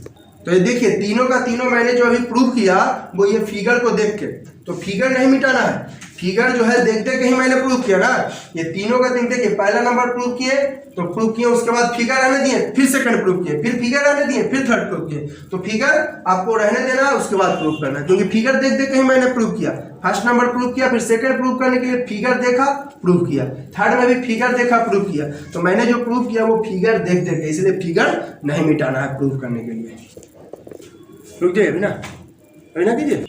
तो ये देखिए तीनों का तीनों मैंने जो अभी प्रूव किया वो ये फिगर को देख के, तो फिगर नहीं मिटाना है, फिगर जो है देखते कहीं मैंने प्रूव किया ना। ये तीनों का तीन देखिए, पहला नंबर प्रूव किए तो प्रूव किए, उसके बाद फिगर आने दिए, फिर सेकंड प्रूव किए, फिर फिगर आने दिए, फिर थर्ड प्रूव किए। तो फिगर आपको रहने देना, उसके बाद प्रूव करना, क्योंकि फिगर देख देख कहीं मैंने प्रूव किया। फर्स्ट नंबर प्रूव किया, फिर सेकंड प्रूव करने के लिए फिगर देखा प्रूव किया, थर्ड में भी फिगर देखा प्रूव किया। तो मैंने जो प्रूव किया वो फिगर देख देख के, इसलिए फिगर नहीं मिटाना है प्रूव करने के लिए। रुक जाइए अभी ना कीजिए।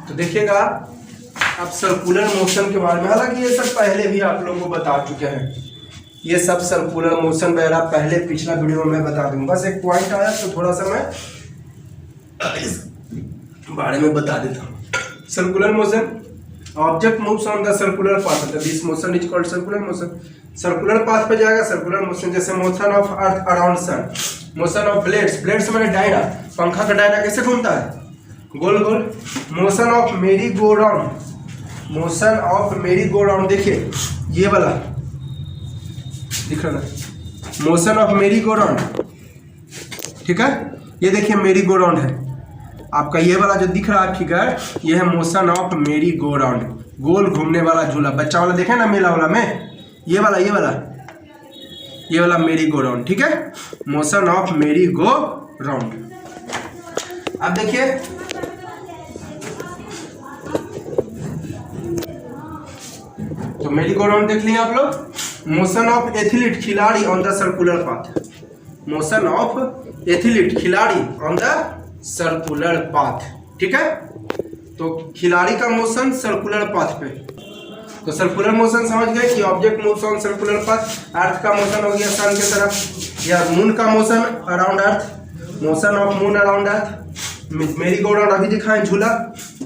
तो देखिएगा अब सर्कुलर मोशन के बारे में, हालांकि ये सब पहले भी आप लोगों को बता चुके हैं, ये सब सर्कुलर मोशन वगैरह पहले पिछला वीडियो में बता दूंगा। बस एक पॉइंट आया तो थोड़ा सा मैं इस बारे में बता देता हूँ। Circular motion, object moves on the circular path, this motion is called circular motion. Circular path पे जाएगा सर्कुलर मोशन, जैसे motion of earth around sun, motion of blades, blades मैंने डायरा, पंखा का डायरा कैसे घूमता है, गोल गोल। मोशन ऑफ मेरी गो राउंड, मोशन ऑफ मेरी गो राउंड, देखिए ये वाला दिख रहा है, मोशन ऑफ मेरी गो राउंड। ठीक है, ये देखिए मेरी गो राउंड है आपका, ये वाला जो दिख रहा है फिगर, ये है मोशन ऑफ मेरी गो राउंड, गोल घूमने वाला झूला, बच्चा वाला देखे ना मेला वाला में, ये वाला मेरी गो राउंड। ठीक है, मोशन ऑफ मेरी गो राउंड। अब देखिए तो मेरी गो राउंड देख लिए आप लोग। मोशन ऑफ एथलीट, खिलाड़ी on the circular path, motion of athlete, खिलाड़ी ऑन द सर्कुलर पाथ। ठीक है, तो खिलाड़ी का मोशन सर्कुलर पाथ पे, तो सर्कुलर मोशन समझ गए कि object moves on circular path. Earth का मोशन हो गया सन के तरफ, या मून का motion around earth, motion of moon around earth. Merry go round अभी दिखाएं झूला,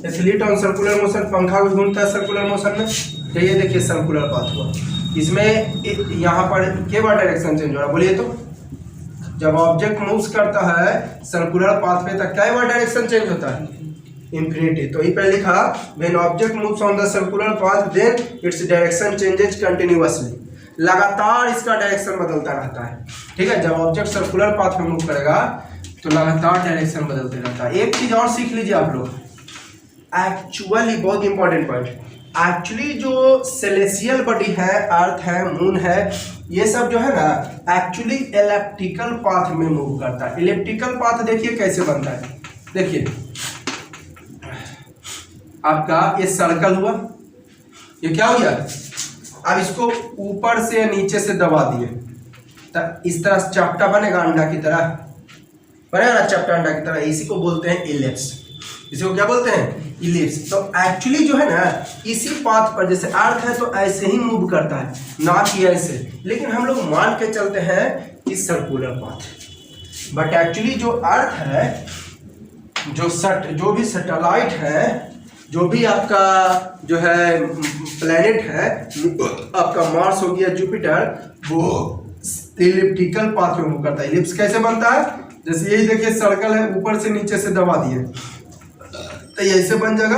एथलीट ऑन सर्कुलर मोशन, पंखा भी घूमता है सर्कुलर मोशन में। तो ये देखिए सर्कुलर पाथ हुआ, इसमें यहाँ पर के बार डायरेक्शन चेंज हो रहा है, बोलिए तो। जब ऑब्जेक्ट मूव्स करता है सर्कुलर पाथ पे तक क्या बार डायरेक्शन चेंज होता है, इंफिनिटी। तो ये पहले लिखा when object moves on the circular path then its direction changes continuously, लगातार इसका डायरेक्शन बदलता रहता है। ठीक है, जब ऑब्जेक्ट सर्कुलर पाथ में मूव करेगा तो लगातार डायरेक्शन बदलते रहता है। एक चीज और सीख लीजिए आप लोग, एक्चुअली बहुत इंपॉर्टेंट पॉइंट, एक्चुअली जो सेलेसियल बॉडी है, अर्थ है, मून है, ये सब जो है ना एक्चुअली इलेप्टिकल पाथ में मूव करता है। इलेप्टिकल पाथ देखिए कैसे बनता है, देखिए आपका ये सर्कल हुआ, ये क्या हो गया, अब इसको ऊपर से नीचे से दबा दिए तो इस तरह चपटा बनेगा, अंडा की तरह बनेगा ना, चपटा अंडा की तरह, इसी को बोलते हैं इलिप्स। इसी को क्या बोलते हैं, इलिप्स। तो एक्चुअली जो है ना इसी पाथ पर, जैसे अर्थ है तो ऐसे ही मूव करता है, ना कि ऐसे, लेकिन हम लोग मान के चलते हैं इस सर्कुलर पाथ। बट एक्चुअली जो अर्थ है, जो भी सैटेलाइट है, जो भी आपका जो है प्लेनेट है, आपका मार्स हो गया, जुपिटर, वो इलिप्टिकल पाथ में मूव करता है। इलिप्स कैसे बनता है, जैसे यही देखिए सर्कल है, ऊपर से नीचे से दबा दिए तो ये ऐसे बन जाएगा,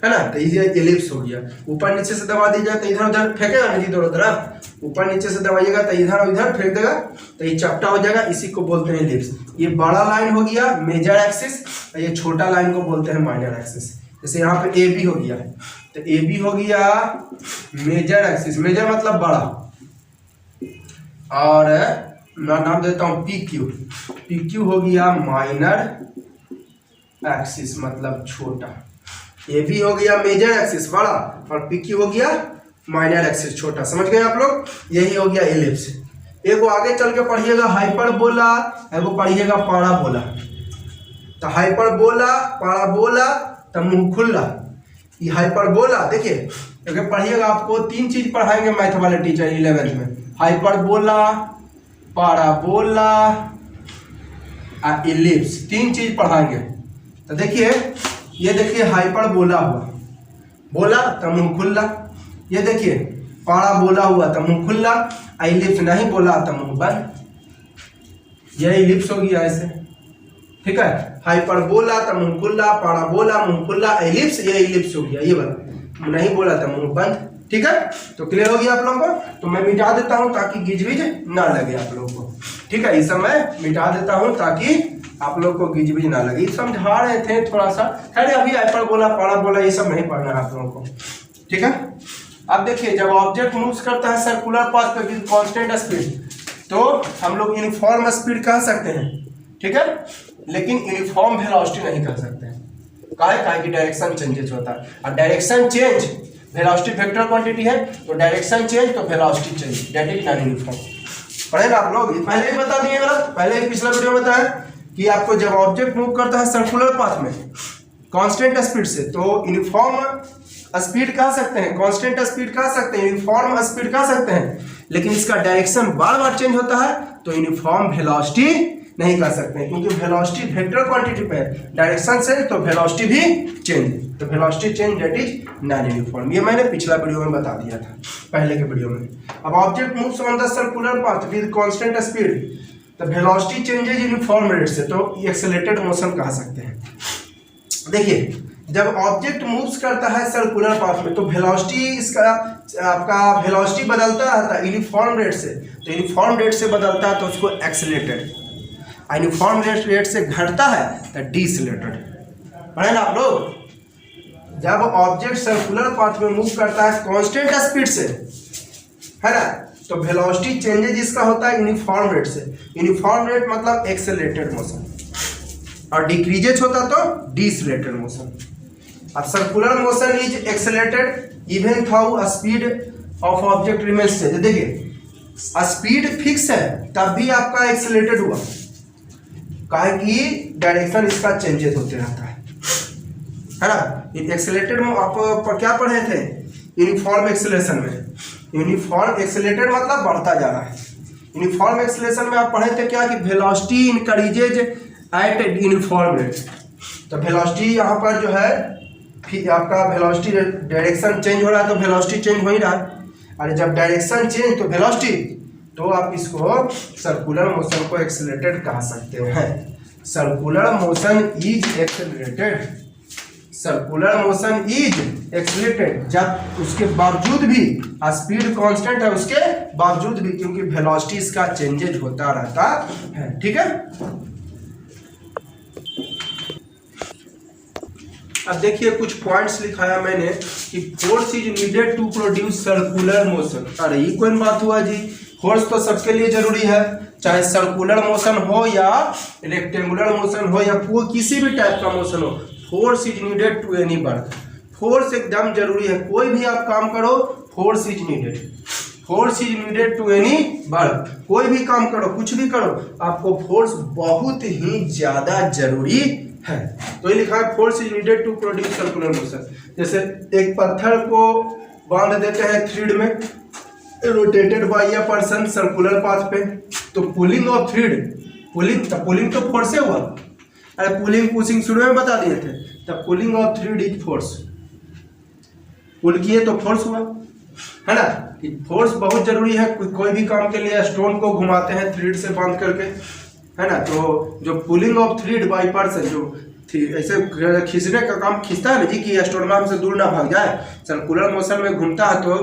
है ना, तो ये इलिप्स हो गया। ऊपर नीचे से दबा दिया तो इधर उधर फेंकेगा नहीं, दोनों तरफ ऊपर नीचे से दबाइएगा तो इधर उधर फेंक देगा, तो ये चपटा हो जाएगा, इसी को बोलते हैं इलिप्स। ये बड़ा लाइन हो गया मेजर एक्सिस, और ये छोटा लाइन को बोलते हैं माइनर एक्सिस। जैसे यहाँ पे ए बी हो गया, तो ए बी हो गया मेजर एक्सिस, मेजर मतलब बड़ा, और मैं नाम देता हूँ पी क्यू, पी क्यू हो गया माइनर एक्सिस मतलब छोटा। ये भी हो गया मेजर एक्सिस बड़ा, और पी क्यू हो गया माइनर एक्सिस छोटा। समझ गए आप लोग, यही हो गया इलिप्स। एगो आगे चल के पढ़िएगा हाइपरबोला, एगो पढ़िएगा पाराबोला। तो हाइपरबोला, पाराबोला तो मुंह खुला, ये हाइपरबोला देखिए, अगर पढ़िएगा आपको 3 चीज पढ़ाएंगे मैथ वाले टीचर 11th में, हाइपरबोला, पैराबोला, इलिप्स, 3 चीज पढ़ाएंगे। तो देखिए ये देखिए हाइपरबोला हुआ, बोला तो मुंह खुल्ला, ये देखिए पैराबोला हुआ तो मुंह खुल्ला, इलिप्स नहीं बोला तो मुंह बंद, ये इलिप्स हो गया ऐसे, ठीक है। हाइपरबोला तो मुंह खुल्ला, पैराबोला मुंह खुल्ला, इलिप्स ये इलिप्स हो गया, ये वाला नहीं बोला तो मुंह बंद, ठीक है। तो क्लियर हो गया आप लोगों को। तो मैं मिटा देता हूं ताकि गिजविज ना लगे आप लोगों को, ठीक है। इस समय मिटा देता हूं ताकि आप लोग को गिजविज ना लगे, समझा रहे थे थोड़ा सा, खैर अभी हाइपरबोला पैराबोला ये सब नहीं पढ़ना है आप लोगों को, ठीक है। अब देखिए जब ऑब्जेक्ट मूव्स करता है सर्कुलर पाथ पे विद कांस्टेंट स्पीड, तो हम लोग यूनिफॉर्म स्पीड कह सकते हैं, ठीक है, लेकिन यूनिफॉर्म वेलोसिटी नहीं कह सकते हैं। काहे कि डायरेक्शन चेंजेस होता है, और direction change velocity vector quantity है, तो डायरेक्शन चेंज तो velocity change, that is non uniform. पढ़े ना आप लोग, पहले ही बता दिए, पहले ही पिछला वीडियो में बताया कि आपको जब ऑब्जेक्ट मूव करता है सर्कुलर पाथ में कांस्टेंट स्पीड से, तो यूनिफॉर्म स्पीड कह सकते हैं, कांस्टेंट स्पीड कह सकते हैं, यूनिफॉर्म स्पीड कह सकते हैं, लेकिन इसका डायरेक्शन बार बार चेंज होता है तो यूनिफॉर्म वेलोसिटी नहीं कह सकते हैं, क्योंकि वेलोसिटी वेक्टर क्वांटिटी पे है, डायरेक्शन से तो वेलोसिटी भी चेंज, तो velocity change that is non uniform. ये मैंने पिछला वीडियो में बता दिया था, पहले के वीडियो में। अब object moves on the circular path with constant speed, तो वेलोसिटी चेंजेज यूनिफॉर्म रेट से, तो एक्सेलरेटेड मोशन कह सकते हैं। देखिए जब ऑब्जेक्ट मूव्स करता है सर्कुलर पाथ में, तो वेलोसिटी इसका आपका वेलोसिटी बदलता रहता है यूनिफॉर्म रेट से, तो यूनिफॉर्म रेट से बदलता है तो उसको एक्सेलरेटेड, यूनिफॉर्म रेट से घटता है तो डिसलेटेड। पढ़े ना आप लोग। जब ऑब्जेक्ट सर्कुलर पाथ में मूव करता है कांस्टेंट स्पीड से, है ना, तो वेलोसिटी चेंजेज इसका होता है यूनिफॉर्म रेट से, यूनिफॉर्म रेट मतलब एक्सेलरेटेड मोशन, और डिक्रीजेज होता तो डिसलेटेड मोशन। अब circular motion is accelerated even though speed of object remains stable. देखिए स्पीड फिक्स है तब भी आपका एक्सेलरेटेड हुआ, काहे कि डायरेक्शन इसका चेंजेस होते रहता है ना। एक्सेलरेटेड में आप क्या पढ़े थे यूनिफॉर्म एक्सेलरेशन में, यूनिफॉर्म एक्सेलरेटेड मतलब बढ़ता जा रहा है। यूनिफॉर्म एक्सेलरेशन में आप पढ़े थे क्या कि velocity increases at uniform rate, तो वेलोसिटी यहाँ पर जो है फिर आपका वेलोसिटी डायरेक्शन चेंज हो रहा है तो वेलोसिटी चेंज हो ही रहा है, और जब डायरेक्शन चेंज तो वेलोसिटी, तो आप इसको सर्कुलर मोशन को एक्सेलरेटेड कह सकते हैं। Circular motion is accelerated, circular motion is accelerated जब उसके बावजूद भी स्पीड कांस्टेंट है, उसके बावजूद भी, क्योंकि वेलोसिटी इसका चेंजेज होता रहता है, ठीक है। अब देखिए कुछ पॉइंट्स लिखाया मैंने कि force is needed to produce circular motion. अरे ये कोई बात हुआ जी, फोर्स तो सबके लिए जरूरी है, चाहे सर्कुलर मोशन हो या रेक्टेंगुलर मोशन हो या कोई किसी भी टाइप का मोशन हो, force is needed to any work. Force एकदम जरूरी है, कोई भी आप काम करो force is needed, force is needed to any work. कोई भी काम करो, कुछ भी करो, आपको फोर्स बहुत ही ज्यादा जरूरी है। तो ये लिखा है force is needed to produce circular motion. जैसे एक पत्थर को बांध देते हैं थ्रेड में, rotated by a person circular path पे, तो पुलिंग ऑफ थ्रेड, पुलिंग तो फोर्स से हुआ। अरे पुलिंग पुशिंग शुरू में बता दिए थे, तब pulling of thread is force, pull किए तो फोर्स हुआ, है ना। फोर्स बहुत जरूरी है, कोई भी काम के लिए स्टोन को घुमाते हैं थ्रेड से बांध करके, है ना, तो जो pulling of thread by person, जो ऐसे खींचने का काम खींचता है ना जी कि स्टोन हमसे दूर ना भाग जाए, सर्कुलर मोशन में घूमता है तो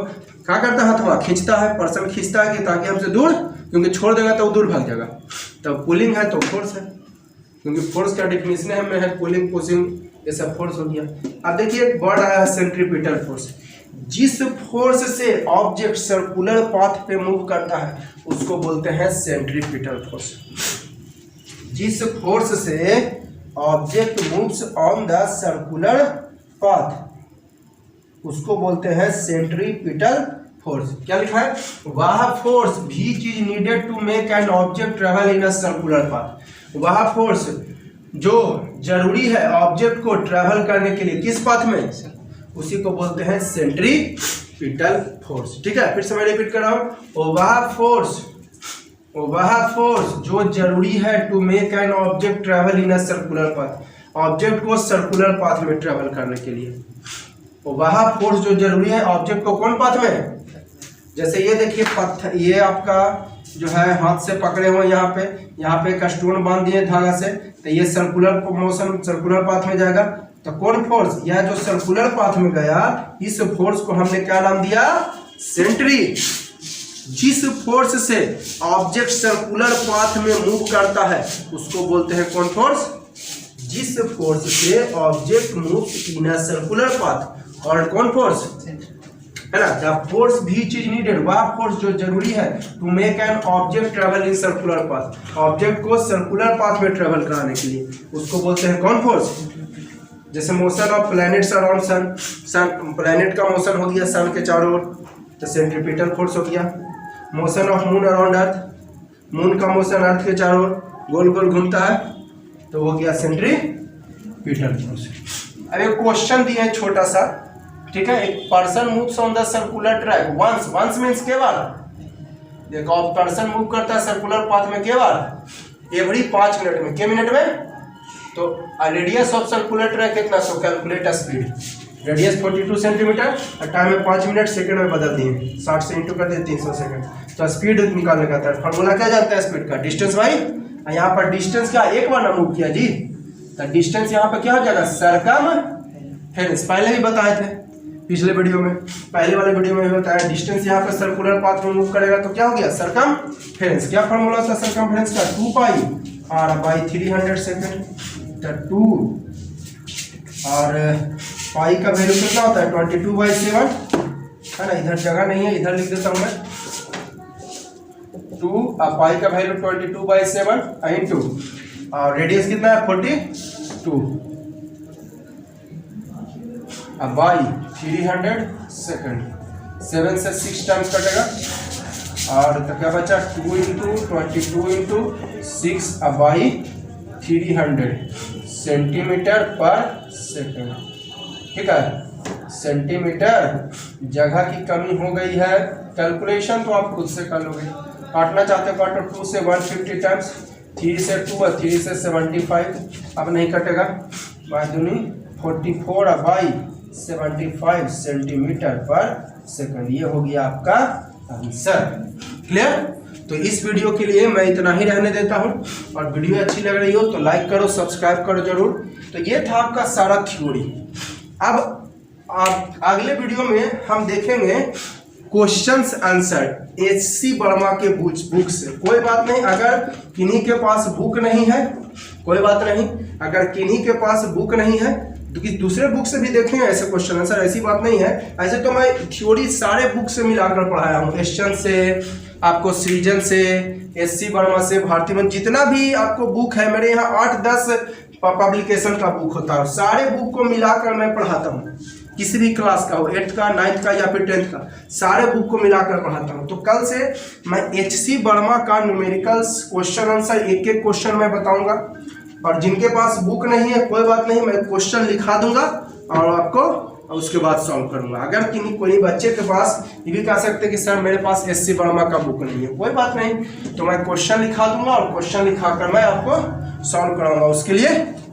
क्या करता है, हथवा खींचता है, पर्सन खींचता है कि ताकि हमसे दूर, क्योंकि छोड़ देगा तो वो दूर भाग जाएगा। तो पुलिंग है तो फोर्स है, क्योंकि फोर्स का डिफिनेशन में है पुलिंग पुशिंग, ये सब फोर्स हो गया। अब देखिए एक वर्ड आया है सेंट्रीपिटल फोर्स। जिस फोर्स से ऑब्जेक्ट सर्कुलर पाथ पे मूव करता है उसको बोलते हैं सेंट्रीपिटल फोर्स। जिस फोर्स से object moves on the circular path उसको बोलते हैं सेंट्रीपिटल फोर्स। क्या लिखा है, वह force which is needed to make an object travel in a circular path. वह फोर्स जो जरूरी है ऑब्जेक्ट को ट्रेवल करने के लिए किस पाथ में, उसी को बोलते हैं सेंट्रीपिटल फोर्स। ठीक है, फिर से मैं रिपीट कर रहा हूँ, वह फोर्स जो जरूरी है to make an object travel in a circular path, object को सर्कुलर पाथ में ट्रेवल करने के लिए वह फोर्स जो जरूरी है ऑब्जेक्ट को कौन पाथ में, जैसे ये देखिए पत्थर, ये आपका जो है हाथ से पकड़े हुए यहाँ पे एक स्टोन बांध दिए धागा से, तो ये सर्कुलर मोशन सर्कुलर पाथ में जाएगा। तो कौन फोर्स, यह जो सर्कुलर पाथ में गया, इस फोर्स को हमने क्या नाम दिया, सेंट्री। जिस फोर्स से ऑब्जेक्ट सर्कुलर पाथ में मूव करता है उसको बोलते हैं कौन फोर्स, जिस फोर्स से object move in a circular path, और कौन फोर्स है ना, the force which is needed, वह फोर्स जो जरूरी है to make an object travel in circular path, object को सर्कुलर पाथ में ट्रेवल कराने के लिए उसको बोलते हैं कौन फोर्स। जैसे motion of planets around sun, planet का मोशन हो गया सन के चारों ओर, तो सेंट्रीपिटल फोर्स हो गया। Motion of moon around earth, moon का मोशन अर्थ के चारों ओर गोल गोल घूमता है, तो हो गया सेंट्रीपिटल फोर्स। अब एक क्वेश्चन दिया है छोटा सा, ठीक है, एक person moves on the circular track once, once means केवल, देखो पर्सन मूव करता है सर्कुलर पाथ में केवल एवरी 5 मिनट में, के मिनट में, तो रेडियस ऑफ सर्कुलर ट्रैक कितना, सो कैलकुलेट स्पीड, रेडियस 42 सेंटीमीटर और टाइम में 5 मिनट सेकंड में बदल दिए, 60 से इंटू कर दिए 300 सेकंड, तो स्पीड निकालने का था फॉर्मूला क्या जानते हैं स्पीड का, डिस्टेंस बाई, यहाँ पर डिस्टेंस क्या एक बार ना मूव किया जी, तो डिस्टेंस यहाँ पर क्या हो जाएगा, सरकमफेरेंस, पहले भी बताए थे पिछले वीडियो में, पहले वाले वीडियो में भी बताया, डिस्टेंस यहाँ पे सर्कुलर पाथ में मूव करेगा तो क्या हो गया, सरकमफेरेंस। क्या फॉर्मूला था सरकमफेरेंस का, 2 पाई r बाई 300 सेकंड, तो 2 और पाई का वैल्यू कितना होता है 22/7 है ना, इधर जगह नहीं है, इधर लिख देता हूँ मैं 2 और पाई का वैल्यू 22/7 इंटू और रेडियस कितना है 42 अब बाई 300 सेकंड, 7 से 6 टाइम्स कटेगा और तो क्या बचा 2 इंटू 22 इंटू 6 अब बाई 300 सेंटीमीटर पर सेकंड। ठीक है, सेंटीमीटर, जगह की कमी हो गई है, कैलकुलेशन तो आप खुद से कर लोगे, काटना चाहते हो काटो, 2 से 150 टाइम्स, 3 से 2 और 3 से 75, अब नहीं कटेगा, बाई दूनी 44 बाई 75 सेंटीमीटर पर सेकंड, ये हो गया आपका आंसर। क्लियर? तो इस वीडियो के लिए मैं इतना ही रहने देता हूं, और वीडियो अच्छी लग रही हो तो लाइक करो, सब्सक्राइब करो जरूर। तो ये था आपका सारा थ्योरी। अब अगले वीडियो में हम देखेंगे क्वेश्चंस आंसर एचसी वर्मा के बुक से। कोई बात नहीं, अगर किन्हीं के पास बुक नहीं है कोई बात नहीं, अगर किन्हीं के पास बुक नहीं है तो किसी दूसरे बुक से भी देखेंगे ऐसे क्वेश्चन आंसर, ऐसी बात नहीं है। ऐसे तो मैं थ्योरी सारे बुक से मिलाकर पढ़ाया हूँ, एशियन से, आपको सृजन से, एचसी वर्मा से, भारती मन, जितना भी आपको बुक है मेरे यहाँ 8-10 पब्लिकेशन का बुक होता है, सारे बुक को मिलाकर मैं पढ़ाता हूँ, किसी भी क्लास का हो, 8th का, 9th का या फिर 10th का, सारे बुक को मिलाकर पढ़ाता हूँ। तो कल से मैं एचसी वर्मा का न्यूमेरिकल्स क्वेश्चन आंसर एक एक क्वेश्चन मैं बताऊंगा, और जिनके पास बुक नहीं है कोई बात नहीं, मैं क्वेश्चन लिखा दूंगा और आपको उसके बाद सॉल्व करूंगा। अगर किन्हीं कोई बच्चे के पास ये भी कह सकते कि सर मेरे पास एचसी वर्मा का बुक नहीं है, कोई बात नहीं, तो मैं क्वेश्चन लिखा दूंगा और क्वेश्चन लिखाकर मैं आपको सॉल्व कराऊंगा। उसके लिए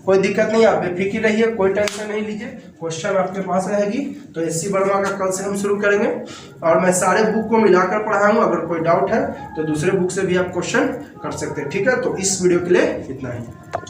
कोई दिक्कत नहीं, आप बेफिक्र रहिए, कोई टेंशन नहीं लीजिए, क्वेश्चन आपके पास रहेगी। तो एचसी वर्मा का कल से हम शुरू करेंगे, और मैं सारे बुक को मिलाकर पढ़ाऊंगा। अगर कोई डाउट है तो दूसरे बुक से भी आप क्वेश्चन कर सकते हैं। ठीक है, तो इस वीडियो के लिए इतना ही।